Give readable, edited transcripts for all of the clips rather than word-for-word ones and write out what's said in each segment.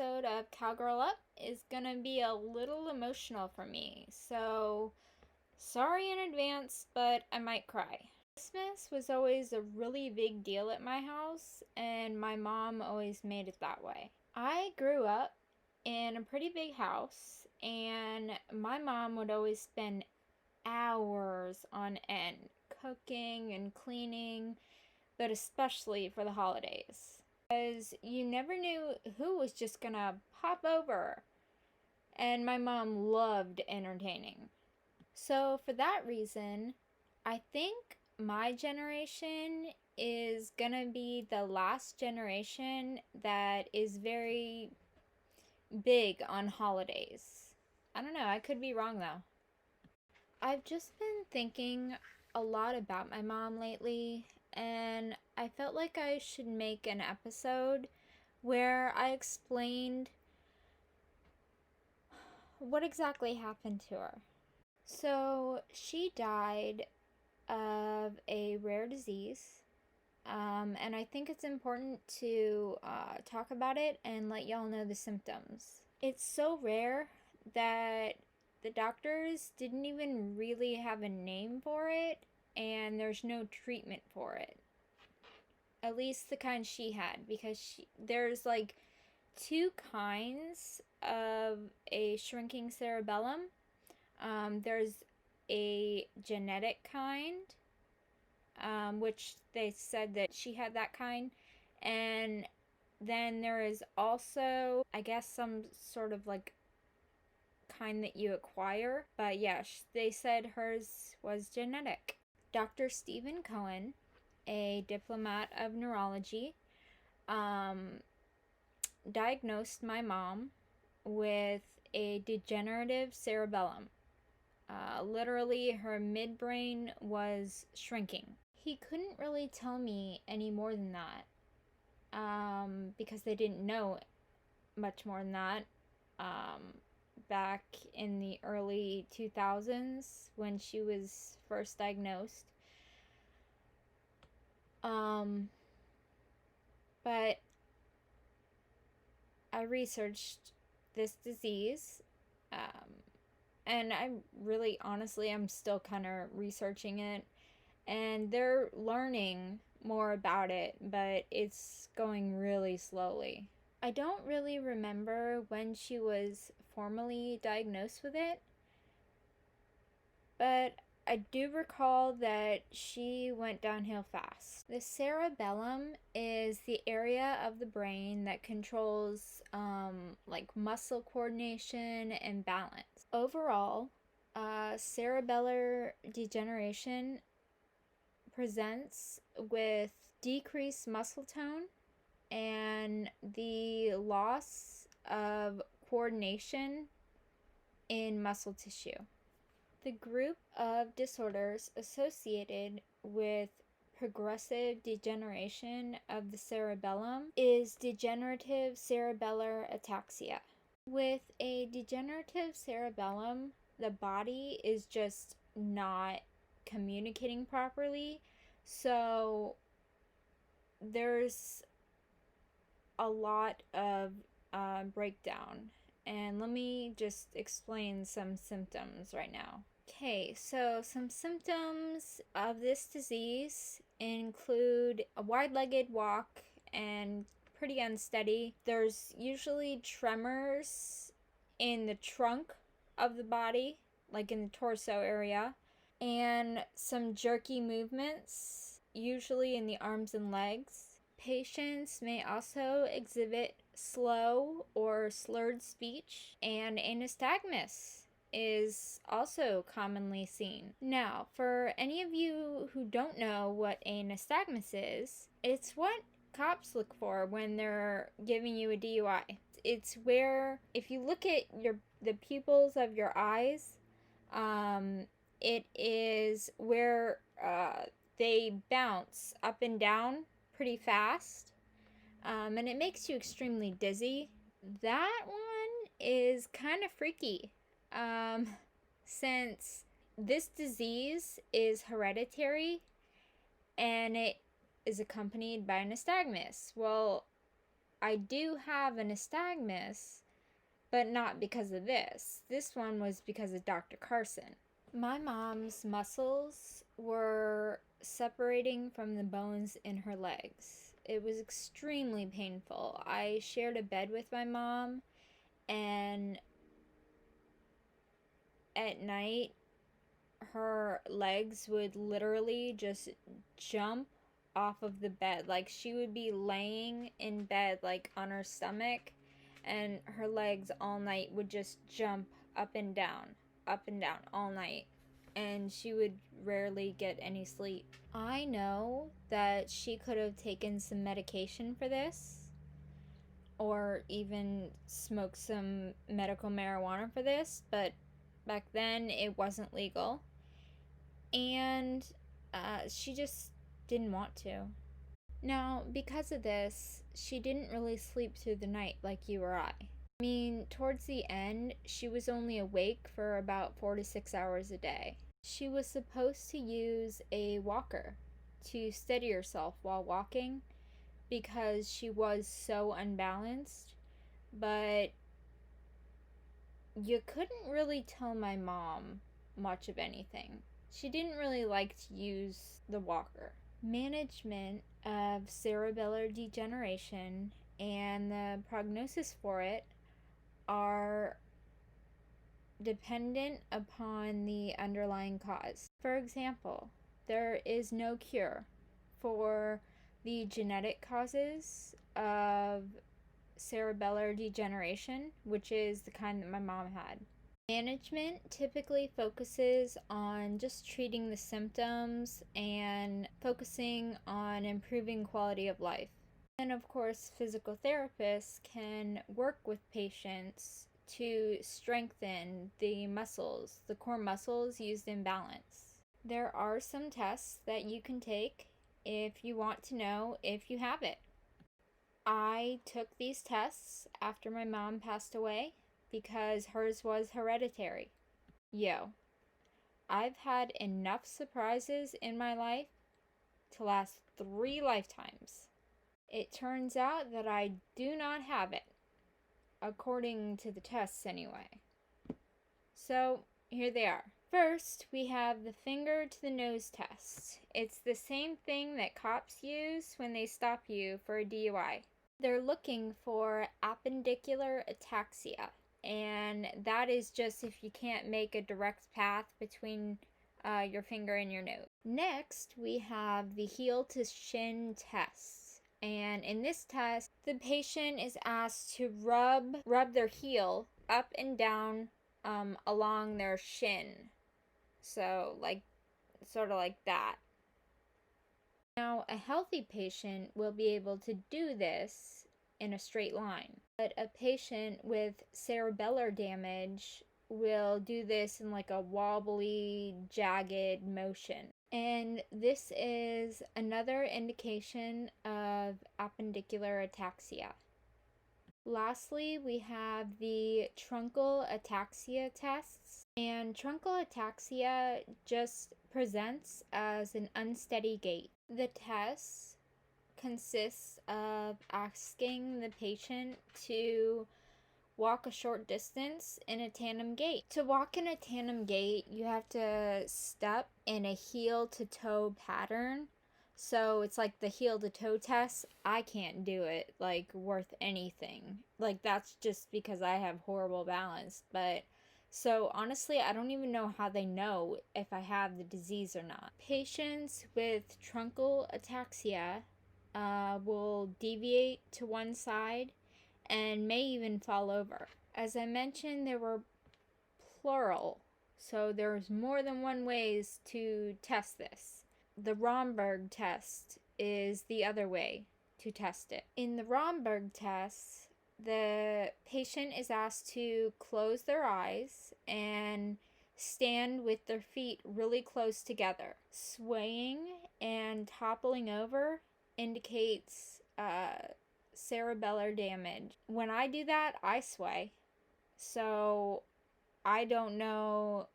episode of Cowgirl Up is gonna be a little emotional for me, so sorry in advance, but I might cry. Christmas was always a really big deal at my house, and my mom always made it that way. I grew up in a pretty big house, and my mom would always spend hours on end cooking and cleaning, but especially for the holidays. Because you never knew who was just gonna pop over, and my mom loved entertaining. So, for that reason, I think my generation is gonna be the last generation that is very big on holidays. I don't know, I could be wrong though. I've just been thinking a lot about my mom lately, and I felt like I should make an episode where I explained what exactly happened to her. So, she died of a rare disease, and I think it's important to talk about it and let y'all know the symptoms. It's so rare that the doctors didn't even really have a name for it, and there's no treatment for it. At least the kind she had, because there's like two kinds of a shrinking cerebellum. There's a genetic kind, which they said that she had that kind, and then there is also, I guess, some sort of like kind that you acquire, but yeah, they said hers was genetic. Dr. Stephen Cohen, a diplomat of neurology, diagnosed my mom with a degenerative cerebellum. Literally, her midbrain was shrinking. He couldn't really tell me any more than that, because they didn't know much more than that. Back in the early 2000s when she was first diagnosed. But I researched this disease, and I'm still kind of researching it, and they're learning more about it, but it's going really slowly. I don't really remember when she was formally diagnosed with it, but I do recall that she went downhill fast. The cerebellum is the area of the brain that controls like muscle coordination and balance. Overall, cerebellar degeneration presents with decreased muscle tone and the loss of coordination in muscle tissue. The group of disorders associated with progressive degeneration of the cerebellum is degenerative cerebellar ataxia. With a degenerative cerebellum, the body is just not communicating properly, so there's a lot of breakdown. And let me just explain some symptoms right now. Okay, so some symptoms of this disease include a wide-legged walk and pretty unsteady. There's usually tremors in the trunk of the body, like in the torso area, and some jerky movements, usually in the arms and legs. Patients may also exhibit slow or slurred speech, and a nystagmus is also commonly seen. Now, for any of you who don't know what a nystagmus is, it's what cops look for when they're giving you a DUI. It's where, if you look at the pupils of your eyes, it is where they bounce up and down pretty fast, and it makes you extremely dizzy. That one is kind of freaky, since this disease is hereditary and it is accompanied by nystagmus. Well, I do have a nystagmus, but not because of this. This one was because of Dr. Carson. My mom's muscles were separating from the bones in her legs. It was extremely painful. I shared a bed with my mom, and at night, her legs would literally just jump off of the bed. Like, she would be laying in bed, like, on her stomach, and her legs all night would just jump up and down all night. And she would rarely get any sleep. I know that she could have taken some medication for this, or even smoked some medical marijuana for this, but back then it wasn't legal. And she just didn't want to. Now, because of this, she didn't really sleep through the night like you or I. I mean, towards the end, she was only awake for about 4 to 6 hours a day. She was supposed to use a walker to steady herself while walking because she was so unbalanced, but you couldn't really tell my mom much of anything. She didn't really like to use the walker. Management of cerebellar degeneration and the prognosis for it are dependent upon the underlying cause. For example, there is no cure for the genetic causes of cerebellar degeneration, which is the kind that my mom had. Management typically focuses on just treating the symptoms and focusing on improving quality of life. And of course, physical therapists can work with patients to strengthen the muscles, the core muscles used in balance. There are some tests that you can take if you want to know if you have it. I took these tests after my mom passed away because hers was hereditary. Yo, I've had enough surprises in my life to last 3 lifetimes. It turns out that I do not have it, according to the tests anyway. So, here they are. First, we have the finger to the nose test. It's the same thing that cops use when they stop you for a DUI. They're looking for appendicular ataxia, and that is just if you can't make a direct path between your finger and your nose. Next, we have the heel to shin test. And in this test, the patient is asked to rub their heel up and down along their shin. So, sort of like that. Now, a healthy patient will be able to do this in a straight line, but a patient with cerebellar damage will do this in like a wobbly, jagged motion. And this is another indication of appendicular ataxia. Lastly, we have the truncal ataxia tests. And truncal ataxia just presents as an unsteady gait. The test consists of asking the patient to walk a short distance in a tandem gait. To walk in a tandem gait, you have to step in a heel to toe pattern. So it's like the heel to toe test. I can't do it like worth anything. Like, that's just because I have horrible balance. But so honestly, I don't even know how they know if I have the disease or not. Patients with truncal ataxia will deviate to one side and may even fall over. As I mentioned, there were plural, so there's more than one ways to test this. The Romberg test is the other way to test it. In the Romberg test, the patient is asked to close their eyes and stand with their feet really close together. Swaying and toppling over indicates cerebellar damage. When I do that, I sway. So I don't know.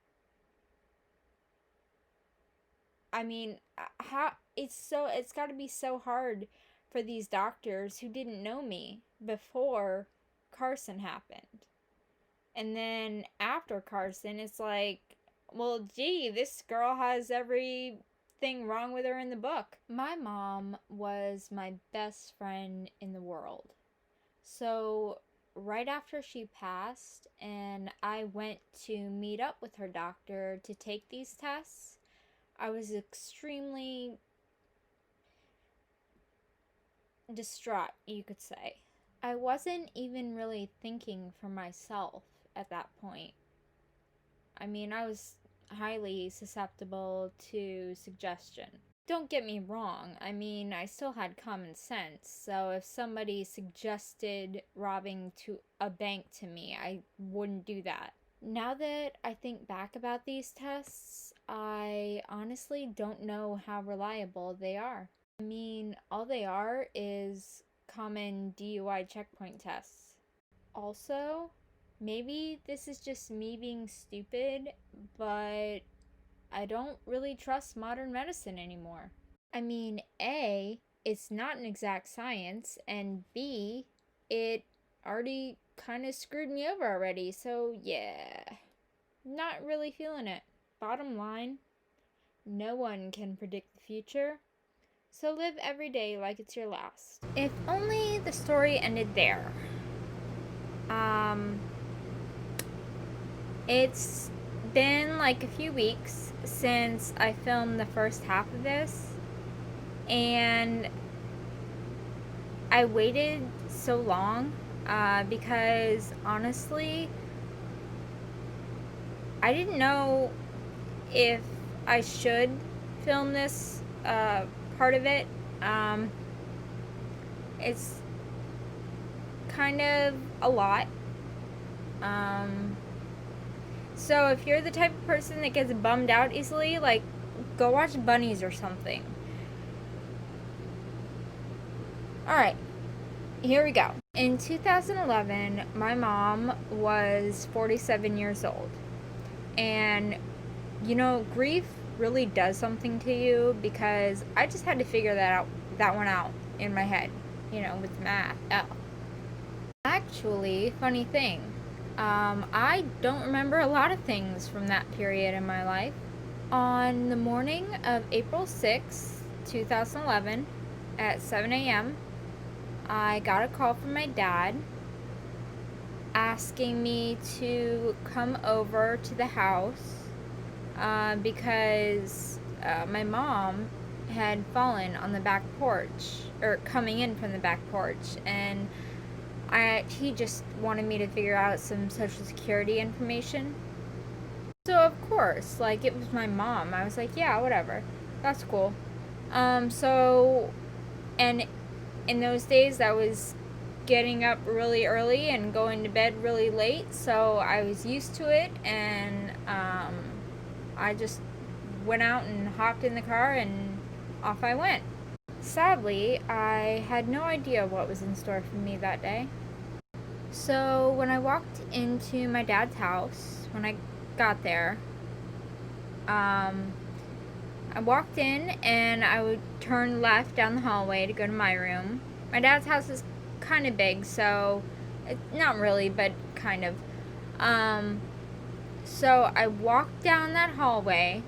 I mean, how it's got to be so hard for these doctors who didn't know me before Carson happened. And then after Carson, it's like, well, gee, this girl has everything wrong with her in the book. My mom was my best friend in the world. So right after she passed and I went to meet up with her doctor to take these tests, I was extremely distraught, you could say. I wasn't even really thinking for myself at that point. I mean, I was highly susceptible to suggestion. Don't get me wrong, I mean, I still had common sense, so if somebody suggested robbing to a bank to me, I wouldn't do that. Now that I think back about these tests, I honestly don't know how reliable they are. I mean, all they are is common DUI checkpoint tests. Also, maybe this is just me being stupid, but I don't really trust modern medicine anymore. I mean, A, it's not an exact science, and B, it already kind of screwed me over already, so yeah, not really feeling it. Bottom line, no one can predict the future, so live every day like it's your last. If only the story ended there. It's been like a few weeks since I filmed the first half of this, and I waited so long because honestly, I didn't know if I should film this part of it. It's kind of a lot. So if you're the type of person that gets bummed out easily, like, go watch Bunnies or something. Alright, here we go. In 2011, my mom was 47 years old. And, you know, grief really does something to you, because I just had to figure that one out in my head, you know, with math. Oh. Actually, funny thing, I don't remember a lot of things from that period in my life. On the morning of April 6th, 2011, at 7 a.m., I got a call from my dad asking me to come over to the house because my mom had fallen on the back porch, or coming in from the back porch, and he just wanted me to figure out some social security information. So of course, like, it was my mom. I was like, yeah, whatever. That's cool. So, and in those days I was getting up really early and going to bed really late, so I was used to it, and I just went out and hopped in the car and off I went. Sadly, I had no idea what was in store for me that day. So when I walked into my dad's house, when I got there, I walked in and I would turn left down the hallway to go to my room. My dad's house is kind of big, so not really, but kind of. So I walked down that hallway,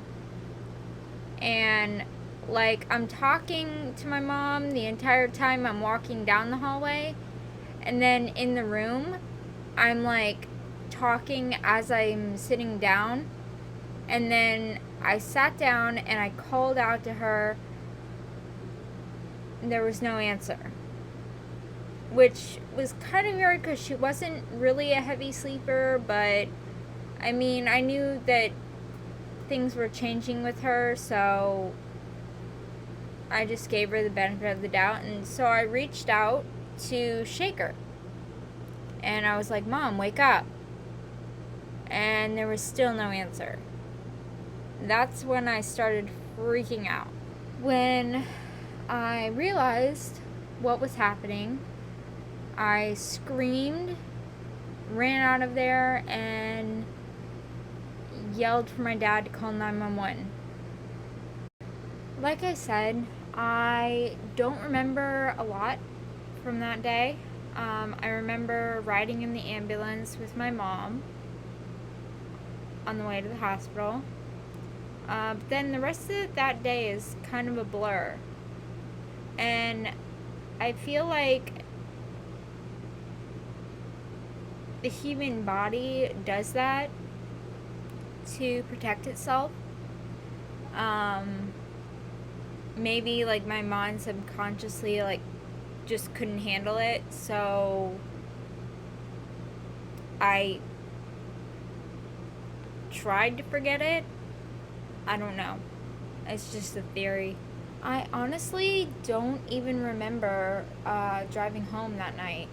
and like, I'm talking to my mom the entire time I'm walking down the hallway, and then in the room I'm like talking as I'm sitting down, and then I sat down and I called out to her. There was no answer, which was kind of weird because she wasn't really a heavy sleeper, but I mean, I knew that things were changing with her, so I just gave her the benefit of the doubt. And so I reached out to shake her, and I was like, Mom, wake up. And there was still no answer. That's when I started freaking out. When I realized what was happening, I screamed, ran out of there, and yelled for my dad to call 911. Like I said, I don't remember a lot from that day. I remember riding in the ambulance with my mom on the way to the hospital. But then the rest of that day is kind of a blur. And I feel like the human body does that to protect itself. Maybe like my mind subconsciously like just couldn't handle it, so I tried to forget it. I don't know. It's just a theory. I honestly don't even remember driving home that night.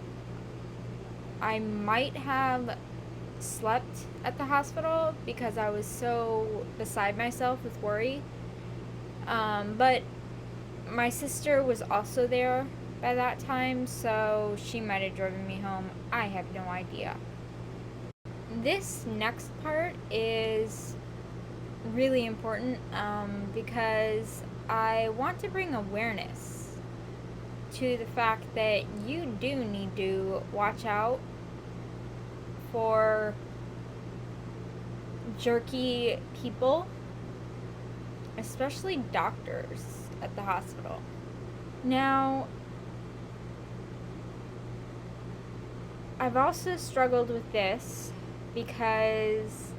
I might have slept at the hospital because I was so beside myself with worry. But my sister was also there by that time, so she might have driven me home. I have no idea. This next part is really important because I want to bring awareness to the fact that you do need to watch out for jerky people, especially doctors at the hospital. Now, I've also struggled with this because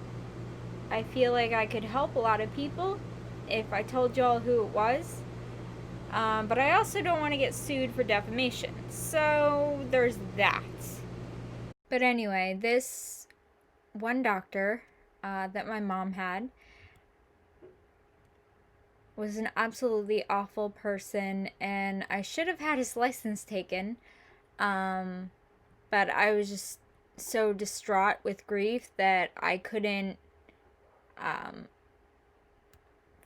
I feel like I could help a lot of people if I told y'all who it was. But I also don't want to get sued for defamation. So there's that. But anyway, this one doctor that my mom had was an absolutely awful person, and I should have had his license taken. But I was just so distraught with grief that I couldn't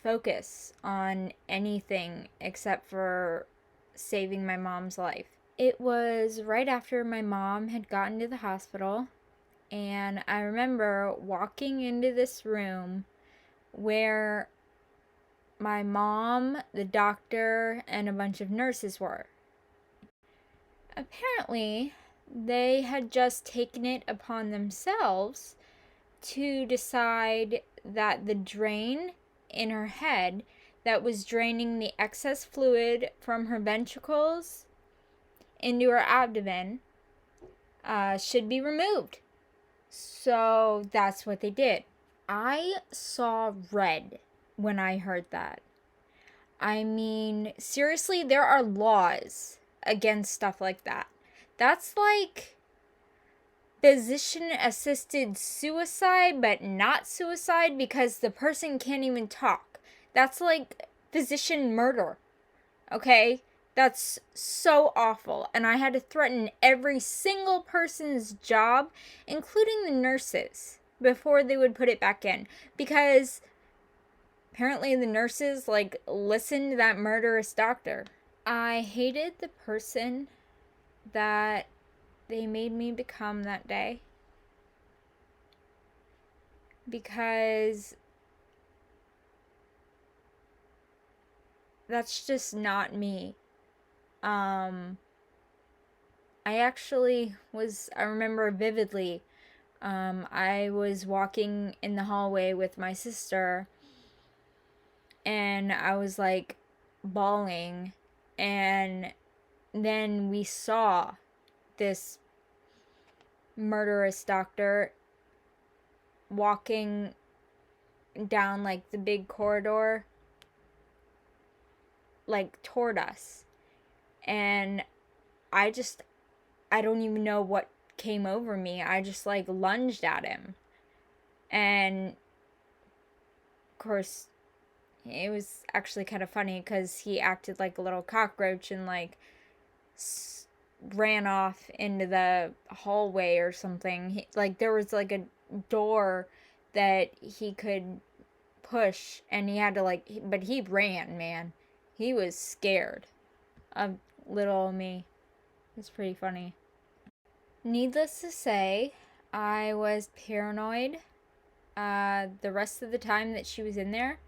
focus on anything except for saving my mom's life. It was right after my mom had gotten to the hospital, and I remember walking into this room where my mom, the doctor, and a bunch of nurses were. Apparently, they had just taken it upon themselves to decide that the drain in her head that was draining the excess fluid from her ventricles into her abdomen should be removed. So that's what they did. I saw red when I heard that. I mean, seriously, there are laws against stuff like that. That's like physician-assisted suicide, but not suicide because the person can't even talk. That's like physician murder, okay? That's so awful. And I had to threaten every single person's job, including the nurses, before they would put it back in. Because apparently the nurses, like, listened to that murderous doctor. I hated the person that they made me become that day. Because that's just not me. I remember vividly, I was walking in the hallway with my sister, and I was like bawling, and then we saw this murderous doctor walking down like the big corridor, like toward us. And I don't even know what came over me. I just like lunged at him. And of course, it was actually kind of funny because he acted like a little cockroach and like ran off into the hallway or something. Like there was like a door that he could push, and he had to like, but he ran, man. He was scared of little me. It's pretty funny. Needless to say, I was paranoid the rest of the time that she was in there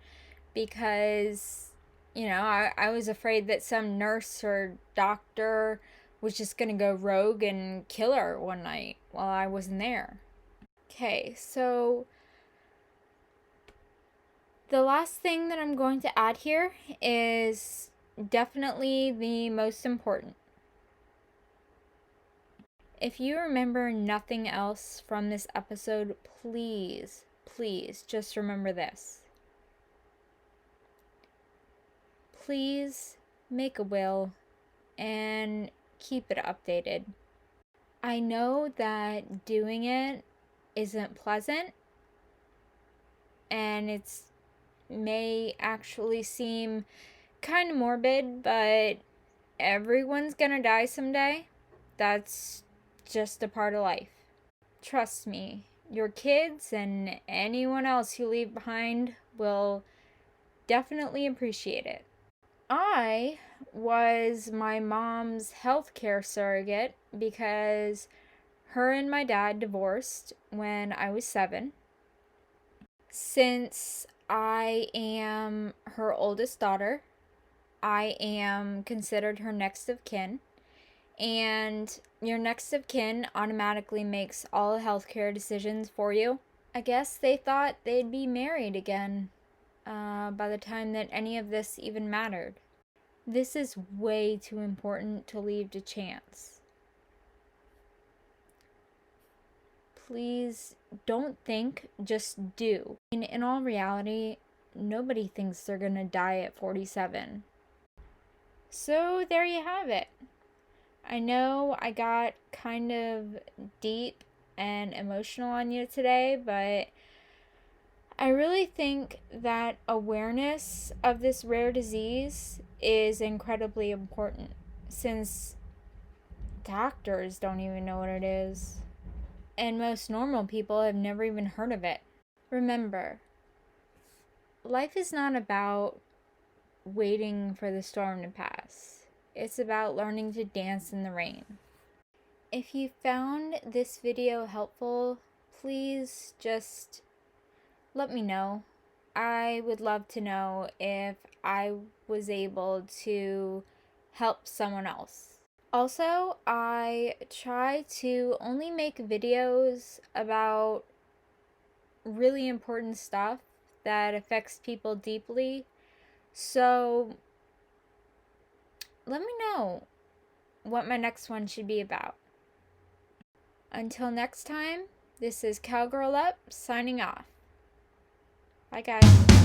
because I was afraid that some nurse or doctor was just gonna go rogue and kill her one night while I wasn't there. Okay, so the last thing that I'm going to add here is definitely the most important. If you remember nothing else from this episode, please, please just remember this. Please make a will and keep it updated. I know that doing it isn't pleasant, and it's may actually seem kind of morbid, but everyone's gonna die someday. That's just a part of life. Trust me, your kids and anyone else you leave behind will definitely appreciate it. I was my mom's healthcare surrogate because her and my dad divorced when I was 7. Since I am her oldest daughter, I am considered her next of kin. And your next of kin automatically makes all healthcare decisions for you. I guess they thought they'd be married again by the time that any of this even mattered. This is way too important to leave to chance. Please don't think, just do. In all reality, nobody thinks they're gonna die at 47. So there you have it. I know I got kind of deep and emotional on you today, but I really think that awareness of this rare disease is incredibly important, since doctors don't even know what it is, and most normal people have never even heard of it. Remember, life is not about waiting for the storm to pass. It's about learning to dance in the rain. If you found this video helpful, please just let me know. I would love to know if I was able to help someone else. Also, I try to only make videos about really important stuff that affects people deeply. So let me know what my next one should be about. Until next time, this is Cowgirl Up signing off. Bye, guys.